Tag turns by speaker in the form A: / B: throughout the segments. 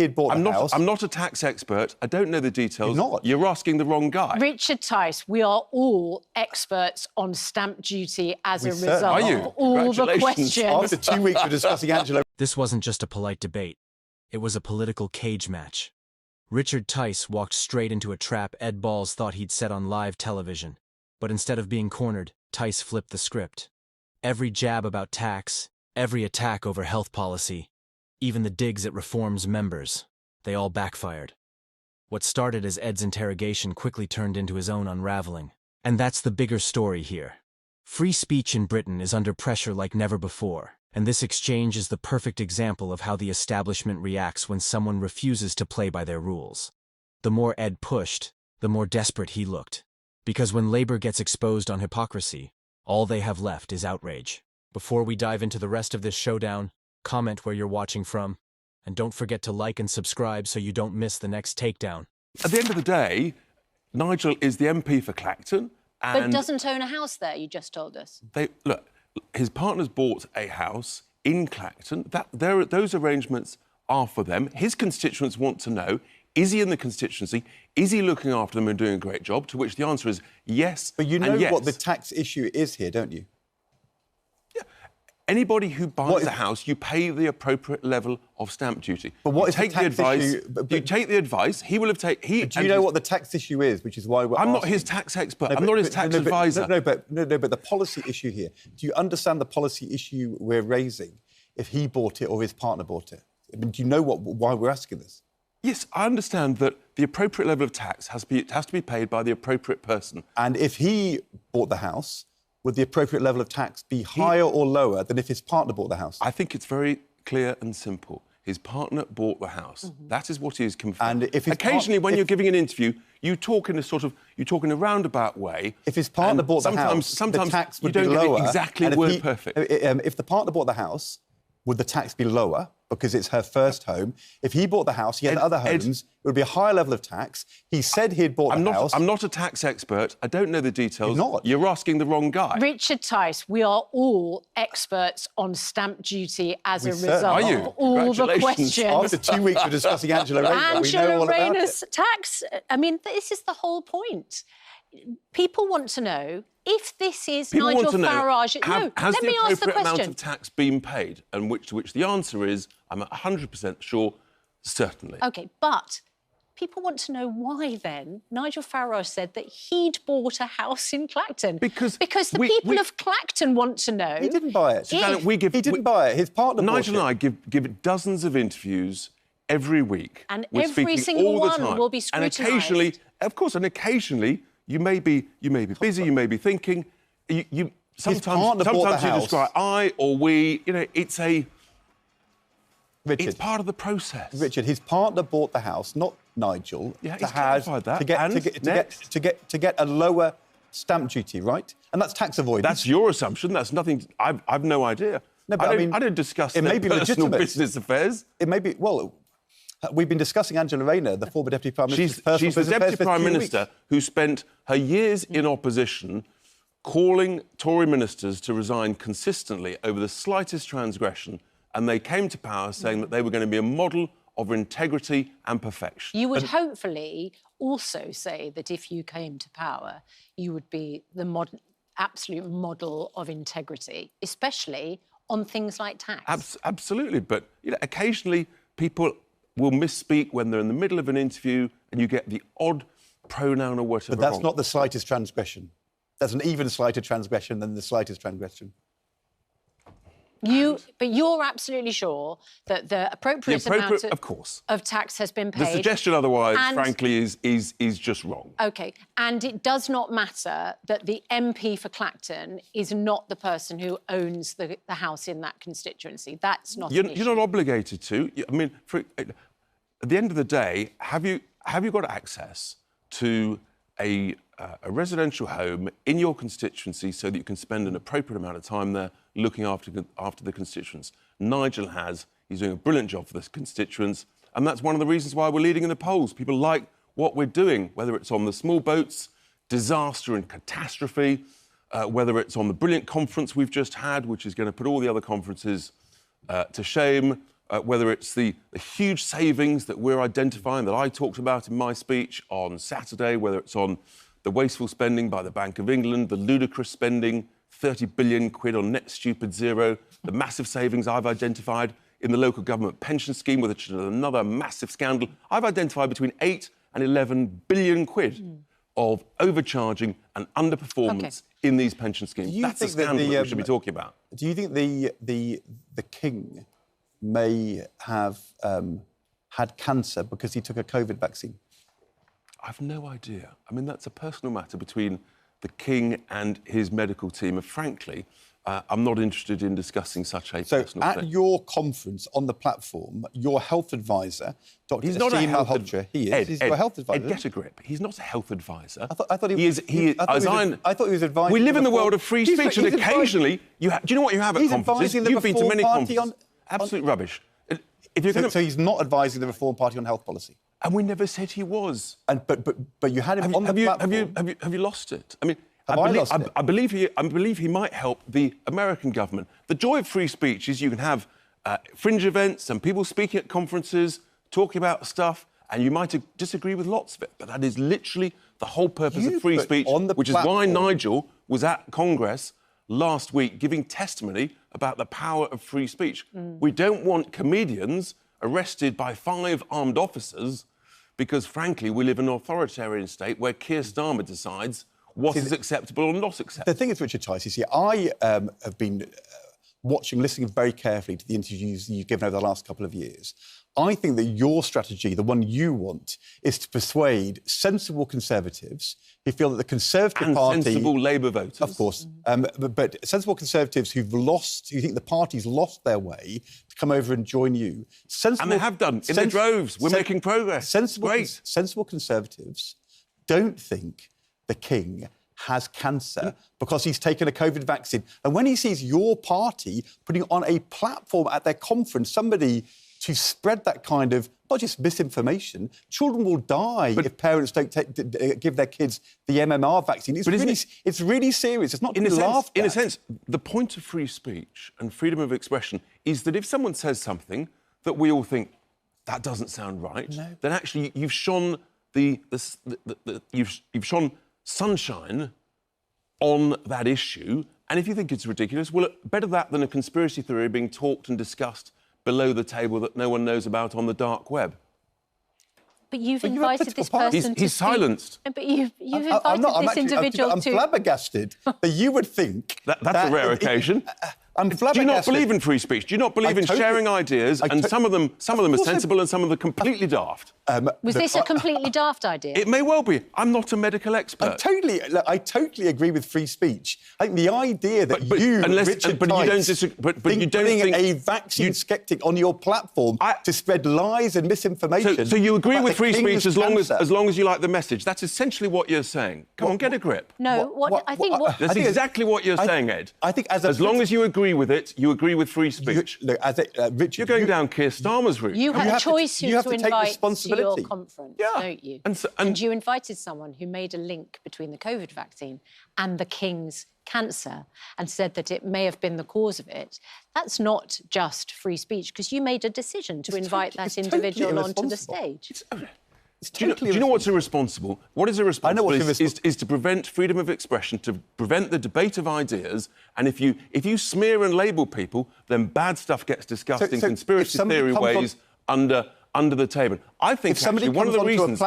A: he'd bought the house...
B: I'm not a tax expert. I don't know the details.
A: You're not?
B: You're asking the wrong guy.
C: Richard Tice, we are all experts on stamp duty as a result
B: Are you?
C: of all the questions.
A: After 2 weeks of discussing Angela...
D: This wasn't just a polite debate. It was a political cage match. Richard Tice walked straight into a trap Ed Balls thought he'd set on live television. But instead of being cornered, Tice flipped the script. Every jab about tax, every attack over health policy, even the digs at Reform's members, they all backfired. What started as Ed's interrogation quickly turned into his own unraveling. And that's the bigger story here. Free speech in Britain is under pressure like never before, and this exchange is the perfect example of how the establishment reacts when someone refuses to play by their rules. The more Ed pushed, the more desperate he looked. Because when Labour gets exposed on hypocrisy, all they have left is outrage. Before we dive into the rest of this showdown, comment where you're watching from, and don't forget to like and subscribe so you don't miss the next takedown.
B: At the end of the day, Nigel is the MP for Clacton, and...
C: But doesn't own a house there, you just told us.
B: Look, his partner's bought a house in Clacton. Those arrangements are for them. His constituents want to know, is he in the constituency? Is he looking after them and doing a great job? To which the answer is yes.
A: But you know
B: yes.
A: what the tax issue is here, don't you?
B: Yeah. Anybody who buys a house, you pay the appropriate level of stamp duty.
A: But what
B: you
A: is
B: take
A: the tax
B: the advice,
A: issue?
B: You take the advice. He will have taken.
A: Do you know what the tax issue is? Which is why we're
B: I'm
A: asking.
B: not his tax expert.
A: No,
B: I'm not his tax advisor.
A: But the policy issue here. Do you understand the policy issue we're raising? If he bought it or his partner bought it, I mean, do you know why we're asking this?
B: Yes, I understand that the appropriate level of tax has to be paid by the appropriate person.
A: And if he bought the house, would the appropriate level of tax be higher or lower than if his partner bought the house?
B: I think it's very clear and simple. His partner bought the house. Mm-hmm. That is what he is confirmed. And if occasionally, when you're giving an interview, you talk in a roundabout way.
A: If his partner bought the house, the tax would be lower.
B: You don't get it exactly word perfect.
A: If the partner bought the house, would the tax be lower because it's her first home? If he bought the house, he had other homes, it would be a higher level of tax. He said he'd bought the house.
B: I'm not a tax expert. I don't know the details.
A: You're not.
B: You're asking the wrong guy.
C: Richard Tice, we are all experts on stamp duty as a result
B: Are you?
C: of all the questions.
A: After 2 weeks of discussing Angela Rayner, we know all about it.
C: Tax, I mean, this is the whole point. People want to know if this is Nigel Farage...
B: Has
C: let
B: the
C: me ask the
B: appropriate
C: question.
B: amount of tax been paid? And to which the answer is, I'm 100% sure, certainly.
C: OK, but people want to know why, then, Nigel Farage said that he'd bought a house in Clacton. Because the people of Clacton want to know...
A: He didn't buy it. He didn't buy it. His partner bought it.
B: Nigel and I give dozens of interviews every week.
C: And every single one will be scrutinised.
B: And occasionally, of course, you may be busy, you may be thinking. Sometimes you describe I or we. You know, it's part of the process.
A: Richard, his partner bought the house, not Nigel.
B: Yeah, he's clarified that.
A: To get a lower stamp duty, right? And that's tax avoidance.
B: That's your assumption. That's nothing. I've no idea. No, but I don't discuss their personal business affairs.
A: It may be we've been discussing Angela Rayner, the former Deputy Prime Minister.
B: She's the Deputy Prime Minister who spent her years in opposition calling Tory ministers to resign consistently over the slightest transgression, and they came to power saying that they were going to be a model of integrity and perfection.
C: You would hopefully also say that if you came to power, you would be the absolute model of integrity, especially on things like tax.
B: Absolutely, but occasionally people will misspeak when they're in the middle of an interview and you get the odd pronoun or whatever.
A: But that's not the slightest transgression. That's an even slighter transgression than the slightest transgression.
C: But you're absolutely sure that the appropriate amount of tax has been paid.
B: The suggestion otherwise, frankly, is just wrong.
C: OK, and it does not matter that the MP for Clacton is not the person who owns the house in that constituency. That's not an issue.
B: You're not obligated to. I mean, at the end of the day, have you got access to a residential home in your constituency so that you can spend an appropriate amount of time there looking after the constituents? Nigel has. He's doing a brilliant job for this constituents, and that's one of the reasons why we're leading in the polls. People like what we're doing, whether it's on the small boats, disaster and catastrophe, whether it's on the brilliant conference we've just had, which is going to put all the other conferences to shame, whether it's the huge savings that we're identifying that I talked about in my speech on Saturday, whether it's on the wasteful spending by the Bank of England, the ludicrous spending, 30 billion quid on net stupid zero, the massive savings I've identified in the local government pension scheme, which is another massive scandal. I've identified between 8 and 11 billion quid of overcharging and underperformance in these pension schemes. That's a scandal that we should be talking about.
A: Do you think the King may have had cancer because he took a COVID vaccine?
B: I've no idea. I mean, that's a personal matter between the King and his medical team. And frankly, I'm not interested in discussing such a personal thing.
A: So at your conference on the platform, your health advisor, Dr.
B: He's not a
A: Aseem
B: health
A: Malhotra,
B: He's
A: your health advisor.
B: Ed, get a grip. He's not a health advisor.
A: I thought he was. I thought he was advising.
B: We live in the world of free speech, and occasionally, do you know what you have at conferences? You've been to many conferences. Absolute rubbish. If you're
A: so he's not advising the Reform Party on health policy.
B: And we never said he was.
A: But you had him on the platform.
B: Have you lost it? I mean,
A: I
B: believe he might help the American government. The joy of free speech is you can have fringe events and people speaking at conferences, talking about stuff, and you might disagree with lots of it. But that is literally the whole purpose of free speech, which is why Nigel was at Congress last week giving testimony about the power of free speech. We don't want comedians arrested by 5 armed officers because, frankly, we live in an authoritarian state where Keir Starmer decides what is acceptable or not acceptable.
A: The thing is, Richard Tice, you see, I have been listening very carefully to the interviews you've given over the last couple of years. I think that your strategy, the one you want, is to persuade sensible Conservatives who feel that the Conservative Party...
B: And sensible Labour voters.
A: Of course. But sensible Conservatives who think the party's lost their way to come over and join you.
B: And they have done, in their droves. We're making progress.
A: Sensible Conservatives don't think the King has cancer because he's taken a COVID vaccine. And when he sees your party putting on a platform at their conference, somebody to spread that kind of, not just misinformation, children will die if parents don't give their kids the MMR vaccine. It's really serious. It's not to be laughed at.
B: In a sense, the point of free speech and freedom of expression is that if someone says something that we all think, that doesn't sound right, then actually you've shone you've shone sunshine on that issue. And if you think it's ridiculous, well, better that than a conspiracy theory being talked and discussed below the table that no one knows about on the dark web.
C: But you've invited this person to
B: He's silenced.
C: But you've invited this individual to...
A: I'm flabbergasted that you would think...
B: That's a rare occasion.
A: I'm flabbergasted.
B: Do you not believe in free speech? Do you not believe in sharing ideas? And some of them are sensible and some of them are completely daft.
C: Was this a completely daft idea?
B: It may well be. I'm not a medical expert.
A: I totally agree with free speech. I think the idea that Richard Tice, you don't think a vaccine sceptic on your platform to spread lies and misinformation.
B: So you agree with free speech as long as you like the message. That's essentially what you're saying. Come on, get a grip.
C: No,
B: That's exactly what you're saying, Ed.
A: I think
B: as long as you agree with it, you agree with free speech.
A: Richard,
B: you're going down Keir Starmer's route.
C: You had a choice who to invite to your conference,
B: yeah.
C: don't you? And you invited someone who made a link between the COVID vaccine and the King's cancer and said that it may have been the cause of it. That's not just free speech, because you made a decision to invite that individual onto the stage.
B: Do you know what's irresponsible? What is irresponsible is to prevent freedom of expression, to prevent the debate of ideas. And if you smear and label people, then bad stuff gets discussed in conspiracy theory ways under the table. I think actually one of the reasons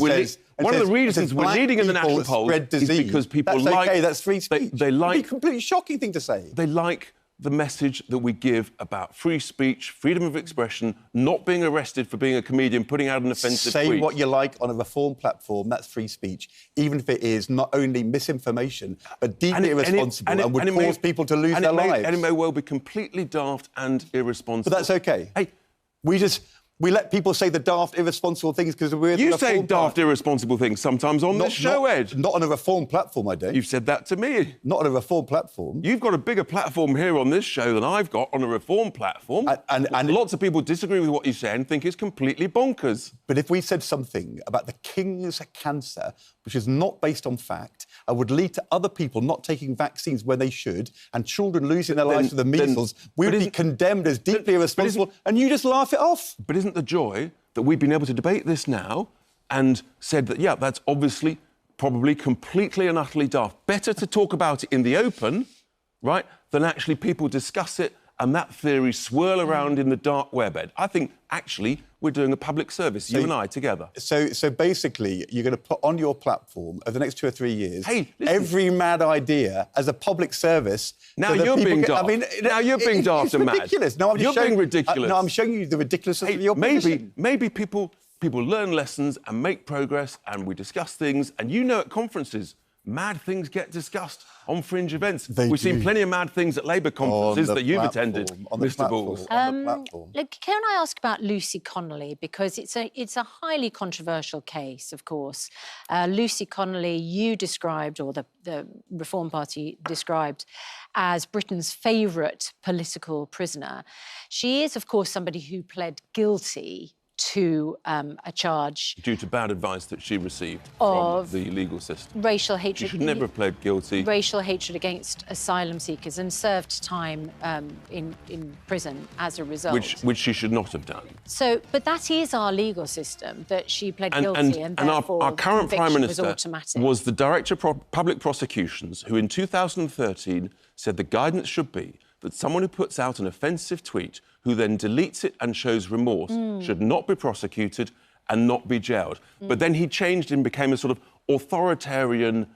B: we're leading in the national polls is because people
A: that's free speech.
B: They like
A: a completely shocking thing to say.
B: They like the message that we give about free speech, freedom of expression, not being arrested for being a comedian, putting out an offensive tweet.
A: Say what you like on a Reform platform, that's free speech, even if it is not only misinformation, but deeply irresponsible and would cause people to lose their lives.
B: And it may well be completely daft and irresponsible.
A: But that's OK.
B: Hey,
A: We let people say the daft, irresponsible things because we're the
B: You
A: reform
B: say daft,
A: party.
B: irresponsible things sometimes on this show, Ed.
A: Not on a reform platform, I don't.
B: You've said that to me.
A: Not on a reform platform.
B: You've got a bigger platform here on this show than I've got on a reform platform.
A: And
B: lots of people disagree with what you say and think it's completely bonkers.
A: But if we said something about the king's cancer, which is not based on fact, and would lead to other people not taking vaccines when they should, and children losing their lives to the measles, we would be condemned as deeply irresponsible, and you just laugh it off.
B: But isn't the joy that we've been able to debate this now and said that, yeah, that's obviously probably completely and utterly daft. Better to talk about it in the open, right, than actually people discuss it and that theory swirl around in the dark web, Ed. I think, actually, we're doing a public service, you and I together.
A: So basically, you're going to put on your platform over the next 2 or 3 years
B: Hey, listen.
A: every mad idea as a public service.
B: Now
A: so that
B: you're
A: people
B: being
A: get-
B: daft.
A: I mean,
B: Now you're being daft
A: it's
B: and mad.
A: ridiculous. No, I'm just
B: You're
A: showing,
B: being ridiculous.
A: No, I'm showing you the ridiculousness of your position.
B: Maybe people learn lessons and make progress, and we discuss things. And you know, at conferences, mad things get discussed on fringe events. We've seen plenty of mad things at Labour conferences that you've attended, Mr. Balls.
A: On the platform.
C: Look, can I ask about Lucy Connolly? Because it's a highly controversial case, of course. Lucy Connolly, you described, or the Reform Party described, as Britain's favourite political prisoner. She is, of course, somebody who pled guilty to a charge
B: Due to bad advice that she received
C: of
B: from the legal system.
C: racial
B: She
C: hatred.
B: should never have pled guilty.
C: Racial hatred against asylum seekers, and served time in prison as a result.
B: Which she should not have done.
C: So, but that is our legal system, that she pled guilty and
B: our
C: therefore
B: current Prime
C: conviction
B: Minister
C: was automatic.
B: was the Director of Public Prosecutions, who in 2013 said the guidance should be that someone who puts out an offensive tweet, who then deletes it and shows remorse, should not be prosecuted and not be jailed. But then he changed and became a sort of authoritarian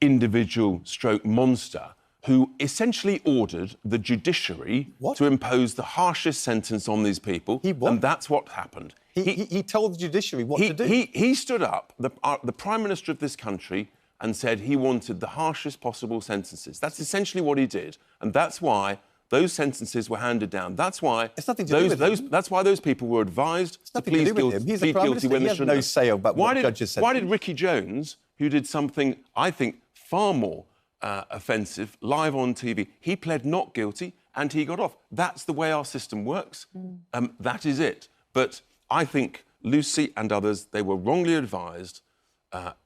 B: individual stroke monster who essentially ordered the judiciary to impose the harshest sentence on these people. And that's what happened.
A: He told the judiciary what to do.
B: He stood up, the Prime Minister of this country, and said he wanted the harshest possible sentences. That's essentially what he did. And that's why those sentences were handed down. That's why
A: It's nothing to do with him.
B: That's why those people were advised to
A: nothing to
B: plead
A: do with him. He's the
B: plead
A: Prime
B: guilty
A: Minister.
B: when
A: He
B: they
A: has
B: shouldn't
A: no
B: have.
A: say about what judges said.
B: Why did Ricky Jones, who did something, I think, far more offensive, live on TV, he pled not guilty and he got off. That's the way our system works. That is it. But I think Lucy and others, they were wrongly advised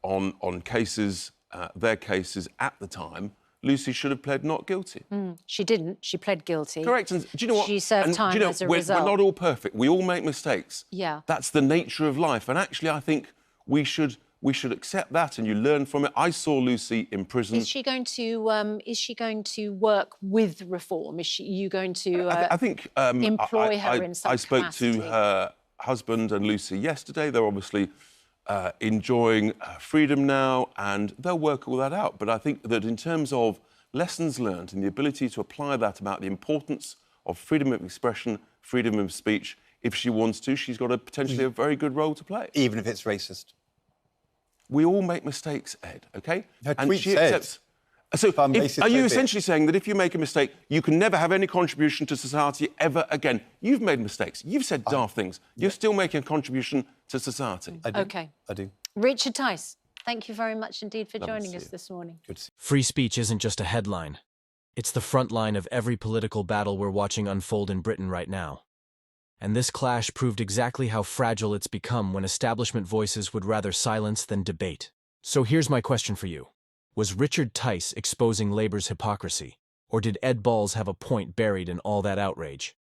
B: on cases, their cases at the time. Lucy should have pled not guilty.
C: She didn't. She pled guilty.
B: Correct. And do you know what?
C: She served
B: And
C: time
B: do you know,
C: as a
B: we're
C: result.
B: not all perfect. We all make mistakes.
C: Yeah.
B: That's the nature of life. And actually, I think we should accept that, and you learn from it. I saw Lucy in prison.
C: Is she going to work with reform? Is you going to
B: I think
C: employ her in some
B: I spoke
C: capacity?
B: to her husband and Lucy yesterday. They're obviously enjoying freedom now, and they'll work all that out. But I think that in terms of lessons learned and the ability to apply that about the importance of freedom of expression, freedom of speech, if she wants to, she's got potentially a very good role to play.
A: Even if it's racist.
B: We all make mistakes, Ed, OK?
A: Her tweet said...
B: So, are you
A: so
B: essentially saying that if you make a mistake, you can never have any contribution to society ever again? You've made mistakes. You've said daft things. You're still making a contribution to society.
A: I do.
C: OK.
A: I do.
C: Richard Tice, thank you very much indeed for joining us this morning.
A: Good to see you.
D: Free speech isn't just a headline. It's the front line of every political battle we're watching unfold in Britain right now. And this clash proved exactly how fragile it's become when establishment voices would rather silence than debate. So here's my question for you. Was Richard Tice exposing Labour's hypocrisy? Or did Ed Balls have a point buried in all that outrage?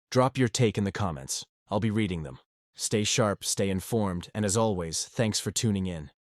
D: Drop your take in the comments. I'll be reading them. Stay sharp, stay informed, and as always, thanks for tuning in.